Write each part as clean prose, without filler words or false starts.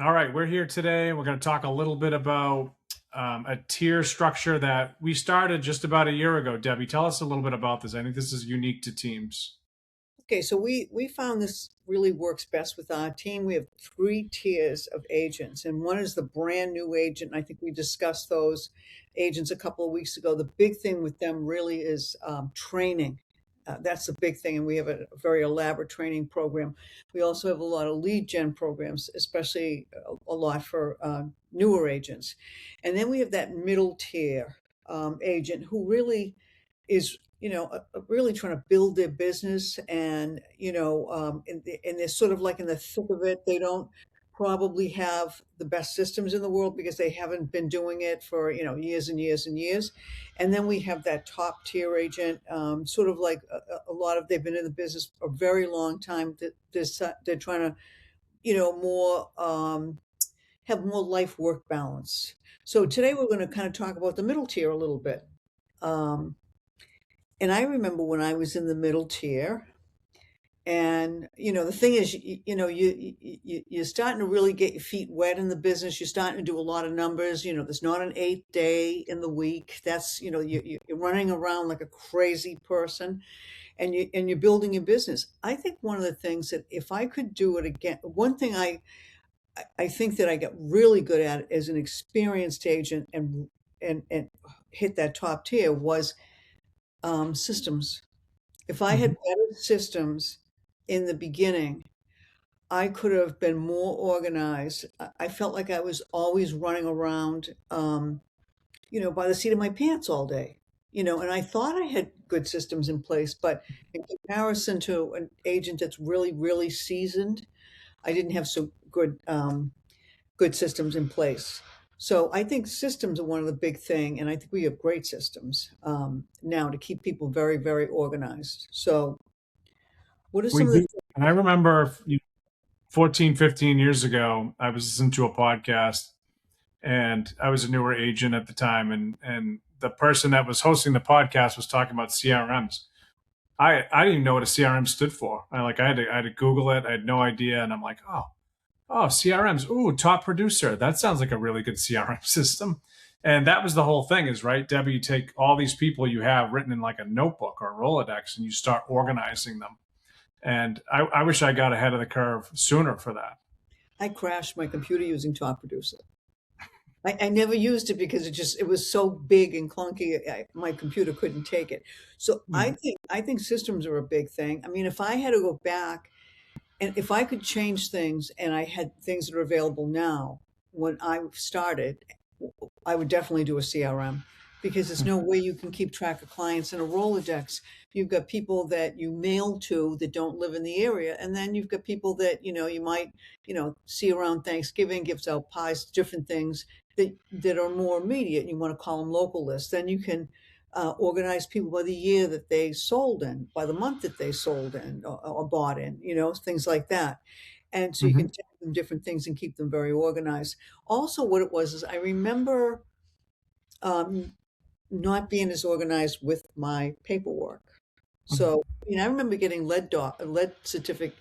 All right, we're here today. We're going to talk a little bit about a tier structure that we started just about a year ago. Debbie, tell us a little bit about this. I think this is unique to teams. Okay, so we found this really works best with our team. We have three tiers of agents, and one is the brand new agent. I think we discussed those agents a couple of weeks ago. The big thing with them really is training. That's the big thing, and we have a very elaborate training program. We also have a lot of lead gen programs, especially a lot for newer agents. And then we have that middle tier agent who really is really trying to build their business, and and they're sort of like in the thick of it. They don't probably have the best systems in the world because they haven't been doing it for years and years and years. And then we have that top tier agent, sort of like a lot of they've been in the business a very long time. That they're trying to more have more life work balance. So today we're going to kind of talk about the middle tier a little bit. um, and I remember when I was in the middle tier, and the thing is, you're starting to really get your feet wet in the business. You're starting to do a lot of numbers. There's not an eighth day in the week. That's you're running around like a crazy person, and you're building your business. I think one of the things that if I could do it again, one thing I think that I got really good at as an experienced agent and hit that top tier was systems. If I Mhm. had better systems in the beginning, I could have been more organized. I felt like I was always running around, by the seat of my pants all day, and I thought I had good systems in place, but in comparison to an agent that's really, really seasoned, I didn't have so good systems in place. So I think systems are one of the big thing, and I think we have great systems now to keep people very, very organized. So, what are We some of the do. And I remember 14, 15 years ago, I was listening to a podcast and I was a newer agent at the time. And the person that was hosting the podcast was talking about CRMs. I didn't even know what a CRM stood for. I had to Google it. I had no idea. And I'm like, oh, CRMs. Ooh, top producer. That sounds like a really good CRM system. And that was the whole thing is, right, Debbie, you take all these people you have written in like a notebook or a Rolodex and you start organizing them. And I wish I got ahead of the curve sooner for that. I crashed my computer using Top Producer. I never used it because it was so big and clunky. My computer couldn't take it. So Mhm. I think systems are a big thing. I mean, if I had to go back and if I could change things and I had things that are available now when I started, I would definitely do a CRM because there's no way you can keep track of clients in a Rolodex. You've got people that you mail to that don't live in the area, and then you've got people that you might see around Thanksgiving, gives out pies, different things that are more immediate. You want to call them local lists. Then you can organize people by the year that they sold in, by the month that they sold in or bought in, things like that. And so you can Mhm. tell them different things and keep them very organized. Also, what it was is I remember um, not being as organized with my paperwork. Mhm. So, I remember getting a lead certificate,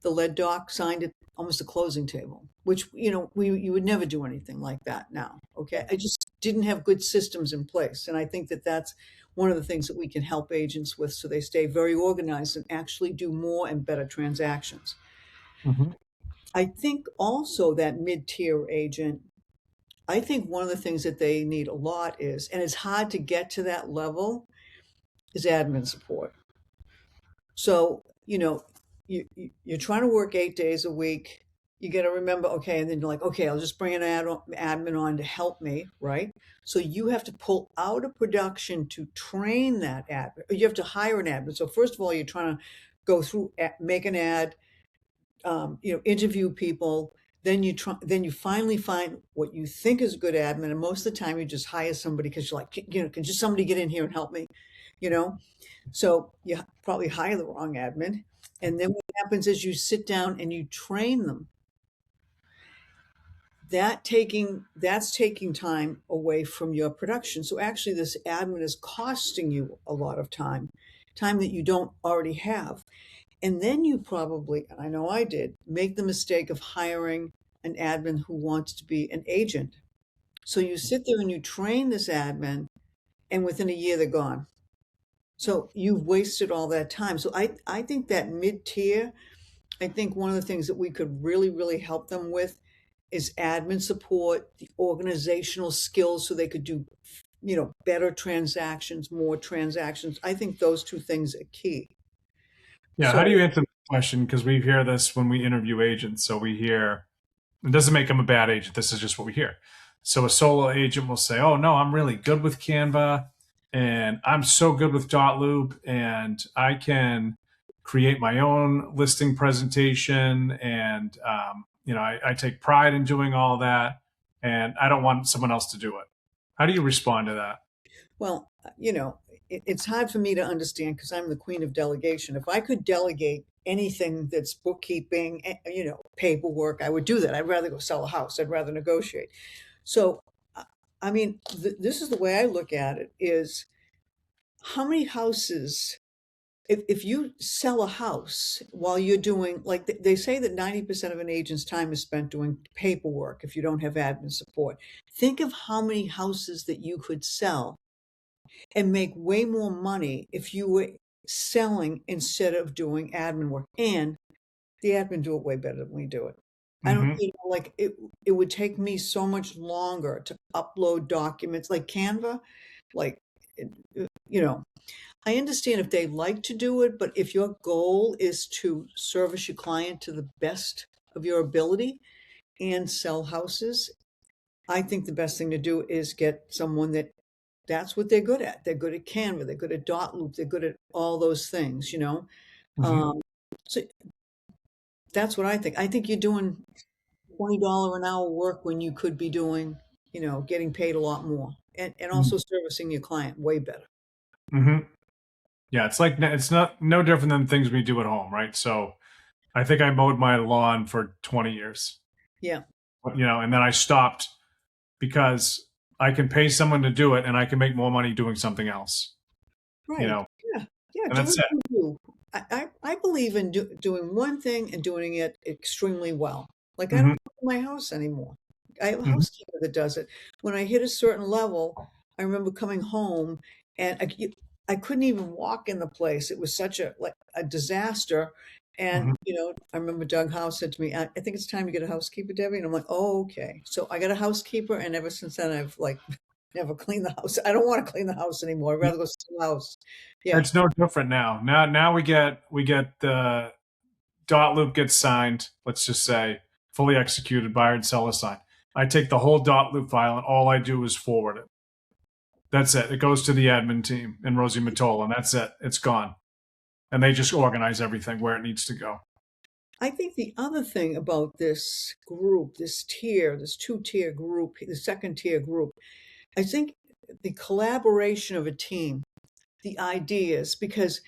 the lead doc signed at almost a closing table, which, you would never do anything like that now. Okay. I just didn't have good systems in place. And I think that that's one of the things that we can help agents with so they stay very organized and actually do more and better transactions. Mhm. I think also that mid-tier agent, I think one of the things that they need a lot is, and it's hard to get to that level, is admin support. So, you're trying to work 8 days a week. You got to remember, okay, and then you're like, okay, I'll just bring an admin on to help me, right? So you have to pull out of production to train that admin. Or you have to hire an admin. So first of all, you're trying to go through, make an ad, interview people. Then you finally find what you think is a good admin, and most of the time you just hire somebody because you're like, can just somebody get in here and help me, you know? So you probably hire the wrong admin. And then what happens is you sit down and you train them. That's taking time away from your production. So actually this admin is costing you a lot of time that you don't already have. And then you probably, and I know I did, make the mistake of hiring an admin who wants to be an agent. So you sit there and you train this admin, and within a year they're gone. So you've wasted all that time. So I think that mid tier, I think one of the things that we could really, really help them with is admin support, the organizational skills so they could do, better transactions, more transactions. I think those two things are key. Yeah. How do So, you answer the question? Because we hear this when we interview agents. So we hear, it doesn't make them a bad agent. This is just what we hear. So a solo agent will say, "Oh no, I'm really good with Canva, and I'm so good with Dotloop, and I can create my own listing presentation, and I take pride in doing all that, and I don't want someone else to do it." How do you respond to that? well, it's hard for me to understand because I'm the queen of delegation. If I could delegate anything that's bookkeeping, paperwork, I would do that. I'd rather go sell a house. I'd rather negotiate. So, I mean, this is the way I look at it: is how many houses, if you sell a house while you're doing, like they say that 90% of an agent's time is spent doing paperwork if you don't have admin support. Think of how many houses that you could sell and make way more money if you were selling instead of doing admin work. And the admin do it way better than we do it. I don't, Hmm. like it would take me so much longer to upload documents like Canva, like, you know, I understand if they like to do it, but if your goal is to service your client to the best of your ability and sell houses, I think the best thing to do is get someone that's what they're good at. They're good at Canva, they're good at Dotloop, they're good at all those things. Hmm. Um, so that's what I think. I think you're doing $20 an hour work when you could be doing, getting paid a lot more and also servicing your client way better. Hmm. Yeah, it's not no different than things we do at home, right? So I think I mowed my lawn for 20 years, Yeah, and then I stopped because I can pay someone to do it and I can make more money doing something else, you right. know, Yeah, yeah. and Do that's what it. you do. I believe in doing one thing and doing it extremely well. Like I don't Hmm. do my house anymore. I have a Hmm. housekeeper that does it. When I hit a certain level, I remember coming home and I couldn't even walk in the place. It was such a disaster. And Hmm. I remember Doug House said to me, I think it's time to get a housekeeper, Debbie." And I'm like, "Oh, okay." So I got a housekeeper, and ever since then, I've like never cleaned the house. I don't want to clean the house anymore. I'd rather go see the house. Yeah. It's no different now. Now we get the dot loop gets signed. Let's just say fully executed, buyer and seller signed. I take the whole dot loop file and all I do is forward it. That's it. It goes to the admin team and Rosie Matola, and that's it. It's gone, and they just organize everything where it needs to go. I think the other thing about this group, this tier, this two-tier group, the second tier group, I think the collaboration of a team, the ideas, because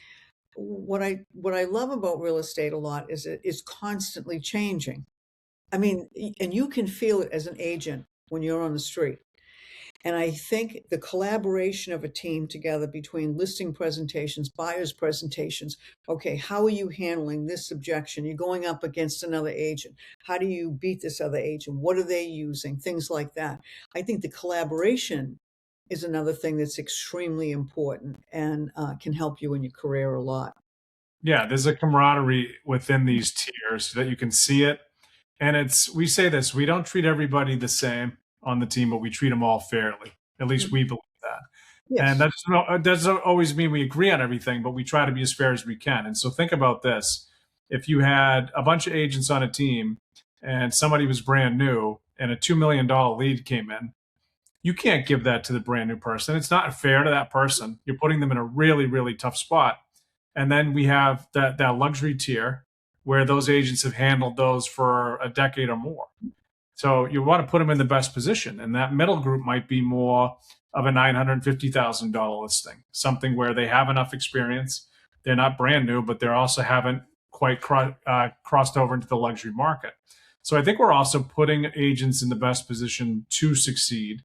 what I love about real estate a lot is it's constantly changing. I mean, and you can feel it as an agent when you're on the street. And I think the collaboration of a team together between listing presentations, buyers presentations, okay, how are you handling this objection? You're going up against another agent. How do you beat this other agent? What are they using? Things like that. I think the collaboration is another thing that's extremely important and can help you in your career a lot. Yeah, there's a camaraderie within these tiers so that you can see it. And we say this, we don't treat everybody the same on the team, but we treat them all fairly. At least we Mhm. believe that. And Yes. that doesn't always mean we agree on everything, but we try to be as fair as we can. And so think about this. If you had a bunch of agents on a team and somebody was brand new and a $2 million lead came in, you can't give that to the brand new person. It's not fair to that person. You're putting them in a really, really tough spot. And then we have that luxury tier where those agents have handled those for a decade or more. So you want to put them in the best position. And that middle group might be more of a $950,000 listing, something where they have enough experience. They're not brand new, but they also haven't quite crossed over into the luxury market. So I think we're also putting agents in the best position to succeed.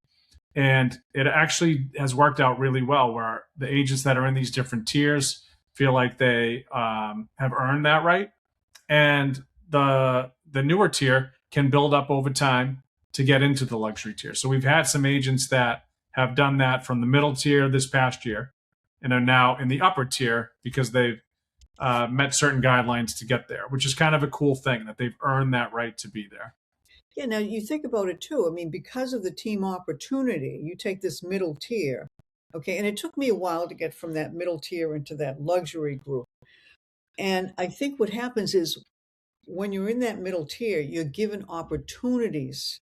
And it actually has worked out really well where the agents that are in these different tiers, feel like they have earned that right, and the newer tier can build up over time to get into the luxury tier. So we've had some agents that have done that from the middle tier this past year and are now in the upper tier because they've met certain guidelines to get there, which is kind of a cool thing that they've earned that right to be there. Yeah, now you think about it too. I mean, because of the team opportunity, you take this middle tier, okay, and it took me a while to get from that middle tier into that luxury group. And I think what happens is when you're in that middle tier, you're given opportunities.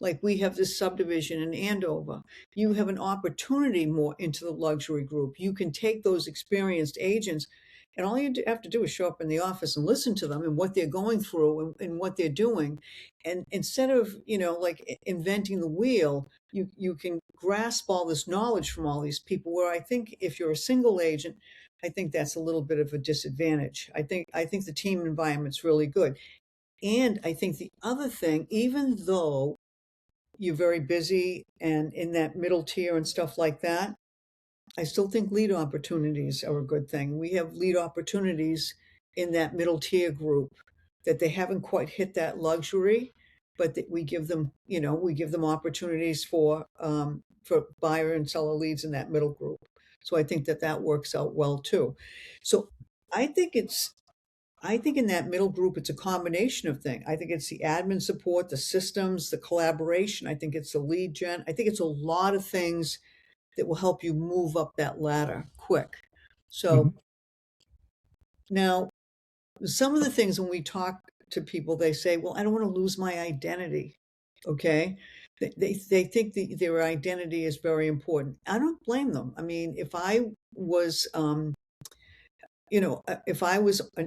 Like we have this subdivision in Andover. You have an opportunity more into the luxury group. You can take those experienced agents, and all you have to do is show up in the office and listen to them and what they're going through and what they're doing. And instead of, like inventing the wheel, you can grasp all this knowledge from all these people. Where I think if you're a single agent, I think that's a little bit of a disadvantage. I think the team environment's really good. And I think the other thing, even though you're very busy and in that middle tier and stuff like that, I still think lead opportunities are a good thing. We have lead opportunities in that middle tier group that they haven't quite hit that luxury, but that we give them, we give them opportunities for buyer and seller leads in that middle group. So I think that that works out well too. So I think I think in that middle group, it's a combination of things. I think it's the admin support, the systems, the collaboration. I think it's the lead gen. I think it's a lot of things that will help you move up that ladder quick. So Mhm. now, some of the things when we talk to people, they say, well, I don't want to lose my identity. Okay. They think their identity is very important. I don't blame them. I mean, if I was an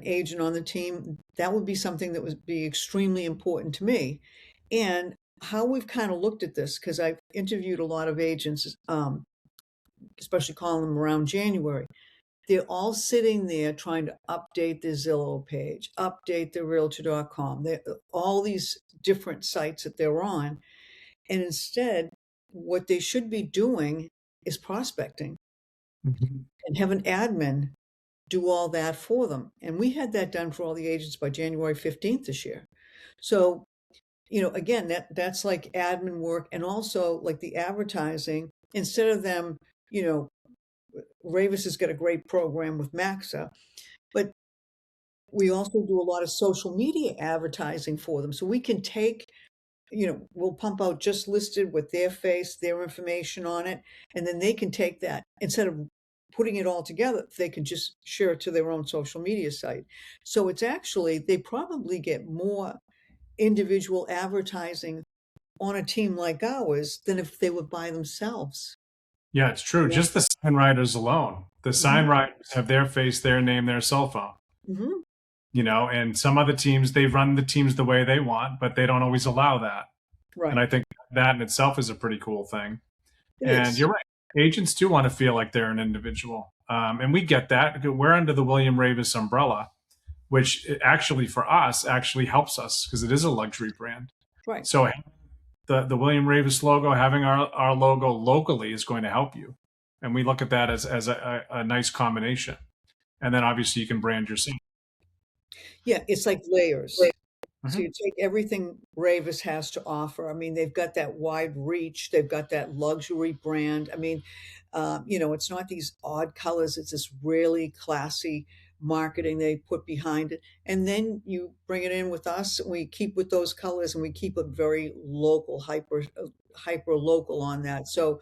agent on the team, that would be something that would be extremely important to me. And how we've kind of looked at this, because I've interviewed a lot of agents, especially calling them around January. They're all sitting there trying to update their Zillow page, update their Realtor.com, all these different sites that they're on. And instead, what they should be doing is prospecting Mhm. and have an admin do all that for them. And we had that done for all the agents by January 15th this year. So, again, that's like admin work and also like the advertising, instead of them, you know, Raveis has got a great program with Maxa, but we also do a lot of social media advertising for them. So we can take, we'll pump out just listed with their face, their information on it, and then they can take that instead of putting it all together, they can just share it to their own social media site. So it's actually, they probably get more individual advertising on a team like ours than if they would by themselves. Yeah, it's true. Yeah. Just the sign writers alone. The sign Mhm. writers have their face, their name, their cell phone. Mhm. And some other teams, they run the teams the way they want, but they don't always allow that. And Right. I think that in itself is a pretty cool thing. It And is. you're right. Agents do want to feel like they're an individual. And we get that. We're under the William Raveis umbrella, which actually for us actually helps us because it is a luxury brand. Right. So the William Raveis logo, having our logo locally is going to help you. And we look at that as a nice combination. And then obviously you can brand yourself. Yeah, it's like layers. So Mhm. you take everything Ravis has to offer. I mean, they've got that wide reach. They've got that luxury brand. I mean, it's not these odd colors. It's this really classy marketing they put behind it. And then you bring it in with us. And we keep with those colors, and we keep it very local, hyper local on that. So,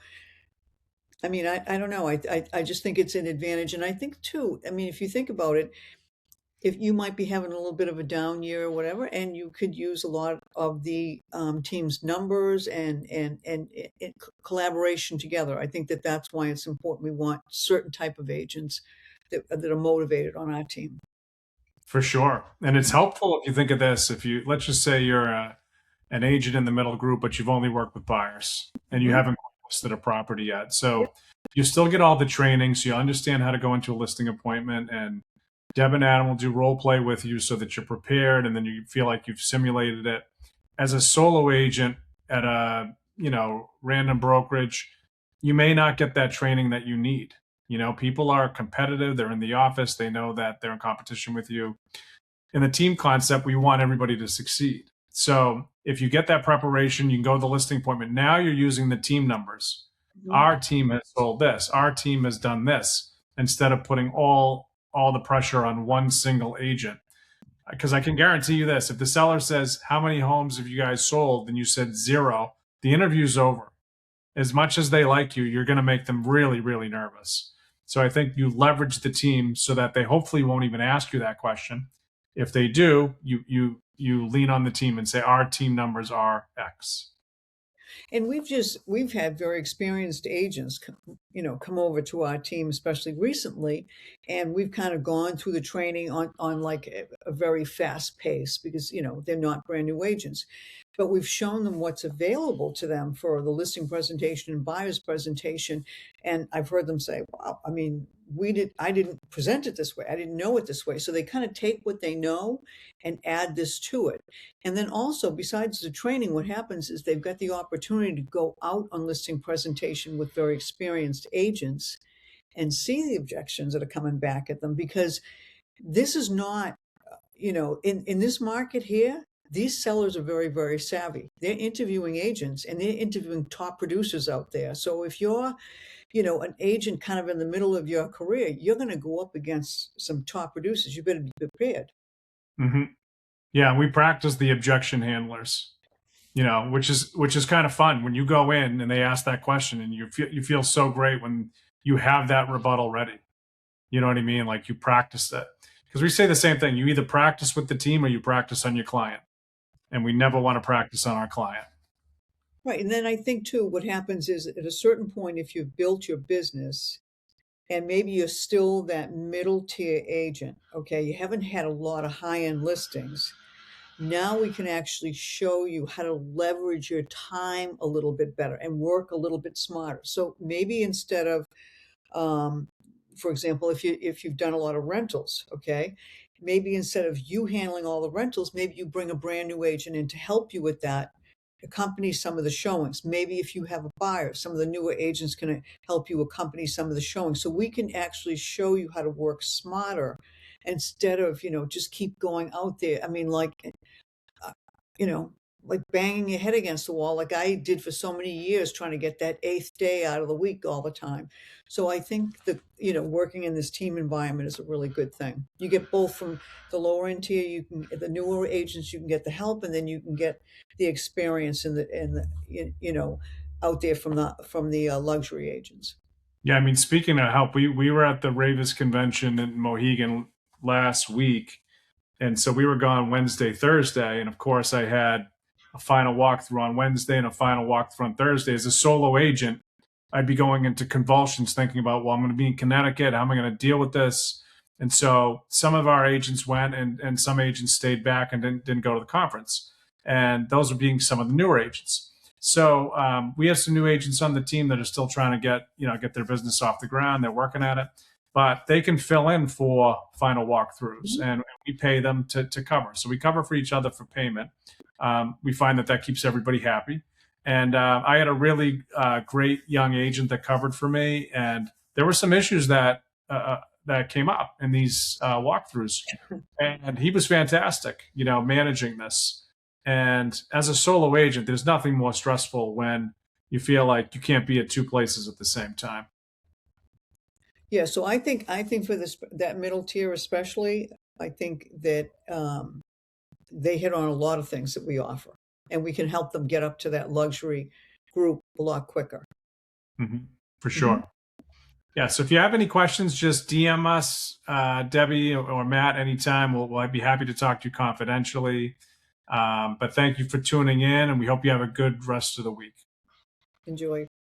I mean, I don't know. I just think it's an advantage. And I think too, I mean, if you think about it, if you might be having a little bit of a down year or whatever, and you could use a lot of the team's numbers and collaboration together. I think that that's why it's important. We want certain type of agents that are motivated on our team. For sure. And it's helpful if you think of this. If you, let's just say you're an agent in the middle group, but you've only worked with buyers and you Hmm. haven't listed a property yet. Yep. So you still get all the training. So you understand how to go into a listing appointment, and Deb and Adam will do role play with you so that you're prepared and then you feel like you've simulated it. As a solo agent at a, random brokerage, you may not get that training that you need. People are competitive. They're in the office. They know that they're in competition with you. In the team concept, we want everybody to succeed. So if you get that preparation, you can go to the listing appointment. Now you're using the team numbers. Mhm. Our team has sold this. Our team has done this, instead of putting all the pressure on one single agent. Because I can guarantee you this: if the seller says, "How many homes have you guys sold?" and you said zero, the interview's over. As much as they like you, you're going to make them really, really nervous. So I think you leverage the team so that they hopefully won't even ask you that question. If they do, you lean on the team and say, "Our team numbers are X." And we've had very experienced agents come over to our team, especially recently, and we've kind of gone through the training on like a very fast pace because they're not brand new agents, but we've shown them what's available to them for the listing presentation and buyer's presentation. And I've heard them say, wow, I mean, I didn't present it this way, I didn't know it this way. So they kind of take what they know and add this to it. And then also, besides the training, what happens is they've got the opportunity to go out on listing presentation with very experienced agents and see the objections that are coming back at them, because this is not, in this market here, these sellers are very, very savvy. They're interviewing agents and they're interviewing top producers out there. So if you're, an agent kind of in the middle of your career, you're going to go up against some top producers. You better be prepared. Hmm. Yeah, we practice the objection handlers. Which is kind of fun when you go in and they ask that question, and you feel so great when you have that rebuttal ready. You know what I mean? Like, you practiced it, because we say the same thing. You either practice with the team or you practice on your client, and we never want to practice on our client. Right. And then I think too, what happens is at a certain point, if you've built your business and maybe you're still that middle tier agent, okay, you haven't had a lot of high end listings. Now we can actually show you how to leverage your time a little bit better and work a little bit smarter. So maybe instead of, um, for example, if you've done a lot of rentals, okay, maybe instead of you handling all the rentals, maybe you bring a brand new agent in to help you with that, accompany some of the showings. Maybe if you have a buyer, some of the newer agents can help you accompany some of the showings. So we can actually show you how to work smarter instead of, just keep going out there. I mean, uh, you know, like banging your head against the wall, like I did for so many years, trying to get that eighth day out of the week all the time. So I think that, working in this team environment is a really good thing. You get both from the lower end tier, the newer agents, you can get the help, and then you can get the experience and the out there from the luxury agents. Yeah, I mean, speaking of help, we were at the Raveis convention in Mohegan last week, and so we were gone Wednesday, Thursday, and of course I had a final walkthrough on Wednesday and a final walkthrough on Thursday. As a solo agent, I'd be going into convulsions thinking about, well, I'm going to be in Connecticut. How am I going to deal with this? And so some of our agents went, and some agents stayed back and didn't go to the conference. And those are being some of the newer agents. So we have some new agents on the team that are still trying to get their business off the ground. They're working at it, but they can fill in for final walkthroughs, and we pay them to cover. So we cover for each other for payment. We find that keeps everybody happy. And I had a really great young agent that covered for me, and there were some issues that came up in these walkthroughs, and he was fantastic, managing this. And as a solo agent, there's nothing more stressful when you feel like you can't be at two places at the same time. Yeah, so I think for this that middle tier especially, I think that they hit on a lot of things that we offer, and we can help them get up to that luxury group a lot quicker. Hmm. For Hmm. sure. Yeah. So if you have any questions, just DM us, Debbie or Matt, anytime. We'll be happy to talk to you confidentially. But thank you for tuning in, and we hope you have a good rest of the week. Enjoy.